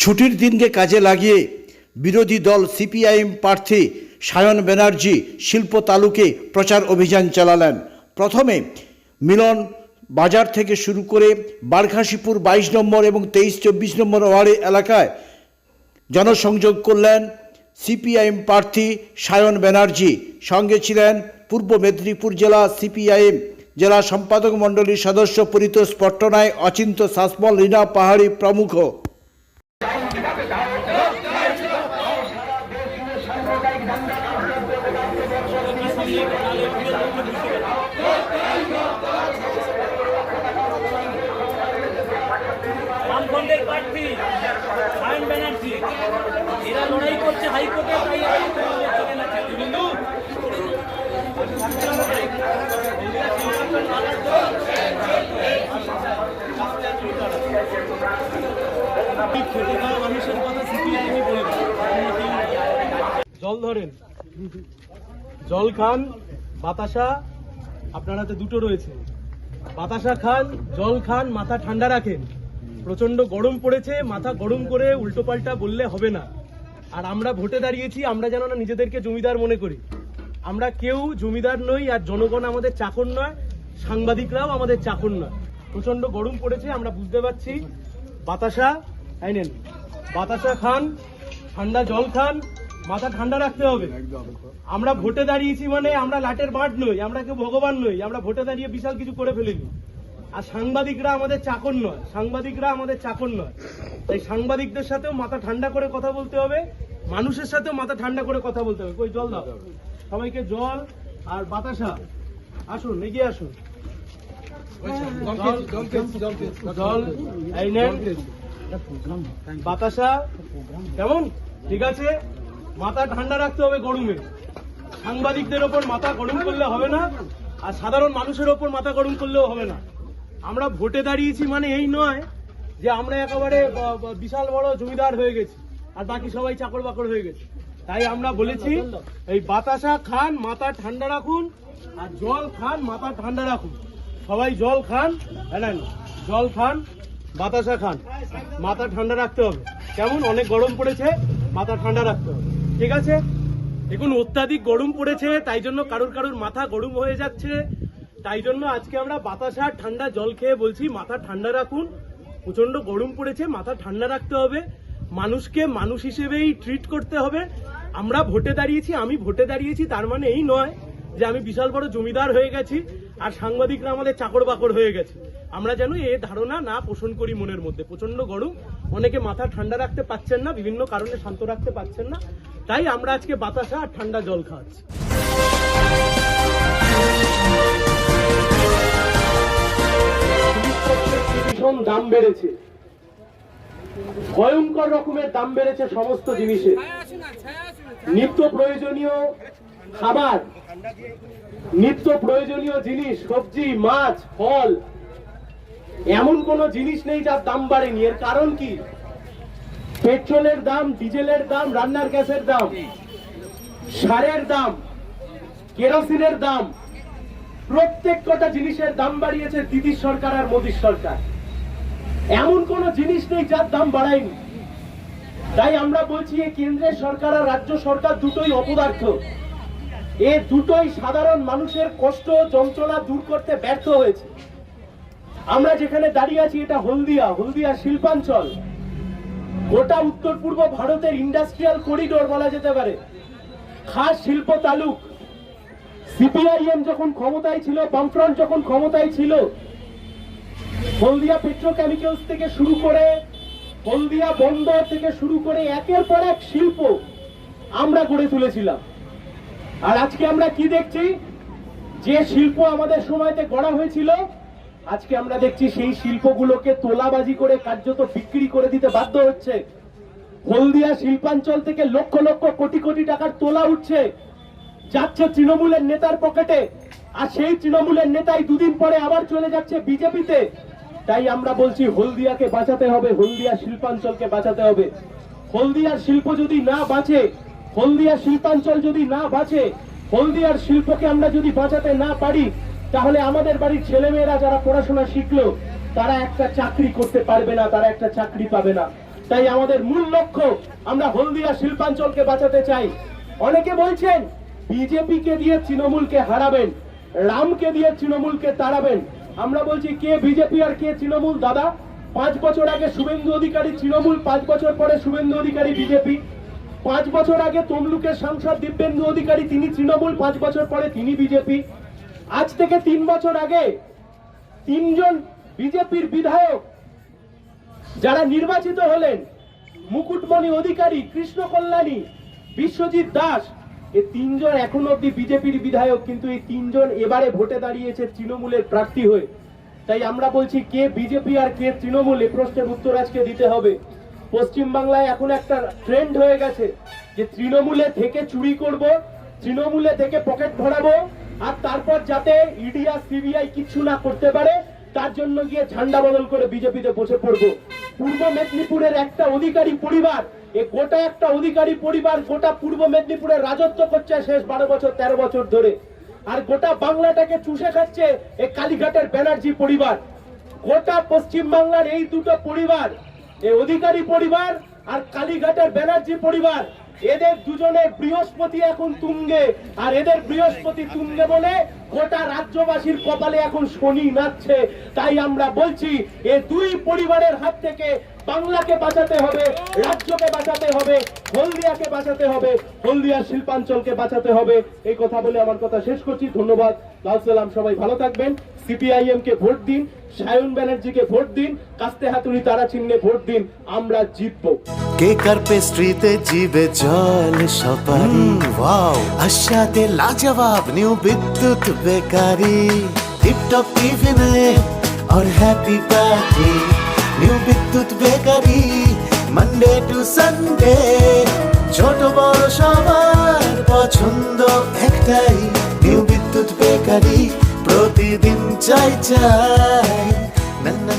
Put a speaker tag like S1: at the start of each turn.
S1: ছুটির দিনকে কাজে লাগিয়ে বিরোধী দল সিপিআইএম প্রার্থী সায়ন ব্যানার্জি শিল্প তালুকে প্রচার অভিযান চালালেন। প্রথমে মিলন বাজার থেকে শুরু করে বারঘাসিপুর 22 নম্বর এবং 23-24 নম্বর ওয়ার্ড এলাকায় জনসংযোগ করলেন সিপিআইএম প্রার্থী সায়ন ব্যানার্জি। সঙ্গে ছিলেন পূর্ব মেদিনীপুর জেলা সিপিআইএম জেলা সম্পাদক মণ্ডলীর সদস্য পরিতোষ পট্টনায়, অচিন্ত শাসমল, রীনা পাহাড়ি প্রমুখ।
S2: বামফ্রন্টের প্রার্থী সায়ন ব্যানার্জি এরা লড়াই করছে হাইকোর্টে, তাই মানুষের কথা সিপিআইএমই বলে জল ধরেন, জল খান, বাতাসা আপনার হাতে দুটো রয়েছে। বাতাসা খান, জল খান, মাথা ঠান্ডা রাখেন। প্রচন্ড গরম পড়েছে, মাথা গরম করে উল্টোপাল্টা বললে হবে না। আর আমরা ভোটে দাঁড়িয়েছি, আমরা যেন না নিজেদেরকে জমিদার মনে করি। আমরা কেউ জমিদার নই, আর জনগণ আমাদের চাকর নয়, সাংবাদিকরাও আমাদের চাকর নয়। প্রচন্ড গরম পড়েছে, আমরা বুঝতে পারছি। বাতাসা নেন, বাতাসা খান, ঠান্ডা জল খান, মাথা ঠান্ডা রাখতে হবে। আমরা ভোটে দাঁড়িয়েছি মানে আমরা লাটের বাট নই, আমরা কেউ ভগবান নই। আমরা ভোটে দাঁড়িয়ে বিশাল কিছু করে ফেলিনি। আর সাংবাদিকরা আমাদের চাকর নয়, সাংবাদিকরা আমাদের চাকর নয়। তাই সাংবাদিকদের সাথেও মাথা ঠান্ডা করে কথা বলতে হবে, মানুষের সাথেও মাথা ঠান্ডা করে কথা বলতে হবে। কই জল দাও সবাইকে, জল আর বাতাসা। আসুন, এগিয়ে আসুন। জল এই নেন, বাতাসা কেমন? ঠিক আছে, মাথা ঠান্ডা রাখতে হবে গরমে। সাংবাদিকদের ওপর মাথা গরম করলে হবে না, আর সাধারণ মানুষের ওপর মাথা গরম করলেও হবে না। আমরা ভোটে দাঁড়িয়েছি মানে এই নয় যে আমরা একেবারে বিশাল বড় জমিদার হয়ে গেছি আর বাকি সবাই চাকর বাকর হয়ে গেছে। তাই আমরা বলেছি এই বাতাসা খান, মাথা ঠান্ডা রাখুন, আর জল খান, মাথা ঠান্ডা রাখুন। সবাই জল খান, জল খান, বাতাসা খান, মাথা ঠান্ডা রাখতে হবে। কেমন? অনেক গরম পড়েছে, মাথা ঠান্ডা রাখতে হবে। ঠিক আছে? দেখুন, অত্যাধিক গরম পড়েছে, তাই জন্য কারুর কারুর মাথা গরম হয়ে যাচ্ছে। তাই জন্য আজকে আমরা বাতাসা ঠান্ডা জল খেয়ে বলছি মাথা ঠান্ডা রাখুন। প্রচন্ড গরম পড়েছে, মাথা ঠান্ডা রাখতে হবে। মানুষকে মানুষ হিসেবেই ট্রিট করতে হবে। আমরা ভোটে দাঁড়িয়েছি, আমি ভোটে দাঁড়িয়েছি, তার মানে এই নয় যে আমি বিশাল বড় জমিদার হয়ে গেছি আর সাংবাদিকরা আমাদের চাকর বাকর হয়ে গেছে। আমরা যেন এ ধারণা না পোষণ করি মনের মধ্যে। প্রচন্ড গরম, অনেকে মাথা ঠান্ডা রাখতে পারছেন না, বিভিন্ন কারণে শান্ত রাখতে পারছেন না। তাই আমরা আজকে বাতাসা আর ঠান্ডা জল খাওয়াচ্ছি। ভীষণ দাম বেড়েছে, ভয়ঙ্কর রকমের দাম বেড়েছে সমস্ত জিনিসের। নিত্য প্রয়োজনীয় খাবার, নিত্য প্রয়োজনীয় জিনিস, সবজি, মাছ, ফল, এমন কোন জিনিস নেই যার দাম বাড়েনি। এর কারণ কি? পেট্রোলের দাম, ডিজেলের দাম, রান্নার গ্যাসের দাম, সারের দাম, কেরোসিনের দাম, প্রত্যেক কটা জিনিসের দাম বাড়িয়েছে দিদির সরকার আর মোদীর সরকার। এমন কোন জিনিস নেই যার দাম বাড়ায়নি। তাই আমরা বলছি এই কেন্দ্রের সরকার আর রাজ্য সরকার দুটোই অপদার্থ। এ দুটোই সাধারণ মানুষের কষ্ট যন্ত্রণা দূর করতে ব্যর্থ হয়েছে। আমরা যেখানে দাঁড়িয়ে আছি এটা হলদিয়া শিল্পাঞ্চল, গোটা উত্তর পূর্ব ভারতের ইন্ডাস্ট্রিয়াল করিডোর বলা যেতে পারে, খাস শিল্প তালুক। সিপিআইএম যখন ক্ষমতায় ছিল, বামফ্রন্ট যখন ক্ষমতায় ছিল, হলদিয়া পেট্রোকেমিক্যালস থেকে শুরু করে, হলদিয়া বন্দর থেকে শুরু করে একের পর এক শিল্প আমরা গড়ে তুলেছিলাম। আর আজকে আমরা কি দেখছি? যে শিল্প আমাদের সময়তে গড়া হয়েছিল, আজকে আমরা দেখছি সেই শিল্পগুলোকে তোলাবাজি করে কার্যত বিক্রি করে দিতে বাধ্য হচ্ছে। হলদিয়া শিল্পাঞ্চল থেকে লক্ষ লক্ষ কোটি কোটি টাকার তোলা উঠছে, যাচ্ছে তৃণমূলের নেতার পকেটে। আর সেই তৃণমূলের নেতাই দুদিন পরে আবার চলে যাচ্ছে বিজেপিতে। তাই আমরা বলছি হলদিয়াকে বাঁচাতে হবে, হলদিয়া শিল্পাঞ্চলকে বাঁচাতে হবে। হলদিয়ার শিল্প যদি না বাঁচে, হলদিয়া শিল্পাঞ্চল যদি না বাঁচে, হলদিয়ার শিল্পকে আমরা যদি বাঁচাতে না পারি, তাহলে আমাদের বাড়ির ছেলেমেয়েরা যারা পড়াশোনা শিখলো তারা একটা চাকরি করতে পারবে না, তারা একটা চাকরি পাবে না। তাই আমাদের মূল লক্ষ্য আমরা হলদিয়া শিল্পাঞ্চলকে বাঁচাতে চাই। অনেকে বলছেন বিজেপি কে দিয়ে তৃণমূলকে হারাবেন, রামকে দিয়ে তৃণমূলকে তাড়াবেন। আমরা বলছি কে বিজেপি আর কে তৃণমূল? দাদা, 5 বছর আগে শুভেন্দু অধিকারী তৃণমূল, 5 বছর পরে শুভেন্দু অধিকারী বিজেপি। 5 বছর আগে তমলুকের সাংসদ দিব্যেন্দু অধিকারী তিনি তৃণমূল, 5 বছর পরে তিনি বিজেপি। আজ থেকে 3 বছর আগে 3 জন বিজেপির বিধায়ক যারা নির্বাচিত হলেন, মুকুটমণি অধিকারী, কৃষ্ণ কল্যাণী, বিশ্বজিৎ দাস, এই 3 জন এখন অব্দি বিজেপির বিধায়ক, কিন্তু এই 3 জন এবারে ভোটে দাঁড়িয়েছে তৃণমূলের প্রার্থী হয়ে। তাই আমরা বলছি কে বিজেপি আর কে তৃণমূল, এই প্রশ্নের উত্তর আজকে দিতে হবে। পশ্চিম বাংলায় এখন একটা ট্রেন্ড হয়ে গেছে যে তৃণমূলে থেকে চুরি করব, তৃণমূলে থেকে পকেট ভরাবো, আর তারপর যাতে ইডি আর সিবিআই কিছু না করতে পারে তার জন্য গিয়ে ঝান্ডা বদল করে বিজেপিতে বসে পড়বো। পূর্ব মেদিনীপুরের একটা অধিকারী পরিবার, গোটা একটা অধিকারী পরিবার গোটা পূর্ব মেদিনীপুরে রাজত্ব করছে শেষ 12 বছর 13 বছর ধরে, আর গোটা বাংলাটাকে চুষে খাচ্ছে এই কালীঘাটের ব্যানার্জি পরিবার। গোটা পশ্চিম বাংলার এই দুটো পরিবার, এই অধিকারী পরিবার আর কালীঘাটের ব্যানার্জি পরিবার, এদের দুজনের বৃহস্পতি এখন তুঙ্গে, আর এদের বৃহস্পতি তুঙ্গে বলে গোটা রাজ্যবাসীর কপালে এখন শনি নাচছে। তাই আমরা বলছি এই দুই পরিবারের হাত থেকে বাংলাকে বাঁচাতে হবে, রাজ্যকে বাঁচাতে হবে, হলদিয়াকে বাঁচাতে হবে, হলদিয়ার শিল্পাঞ্চলকে বাঁচাতে হবে। এই কথা বলে আমার কথা শেষ করছি। ধন্যবাদ, লাল সালাম, সবাই ভালো থাকবেন। সিপিআইএম কে ভোট দিন, সায়ন ব্যানার্জিকে ভোট দিন, কাস্তে হাতুড়ি তারা চিহ্নে ভোট দিন, আমরা জিতবো।
S3: কেকার পেস্ট্রিতে জিবে জল সপারি, ওয়াও আশাতে লাজবাব নিউ বিদ্যুৎ বেকারি, টিপটপ টিফিনে और हैप्पी पार्टी নিউ বিদ্যুৎ বেকারি, মানডে টু সানডে ছোট বড় সবার পছন্দ একটাই, নিউ বিদ্যুৎ বেকারি প্রতিদিন চাই চাই না না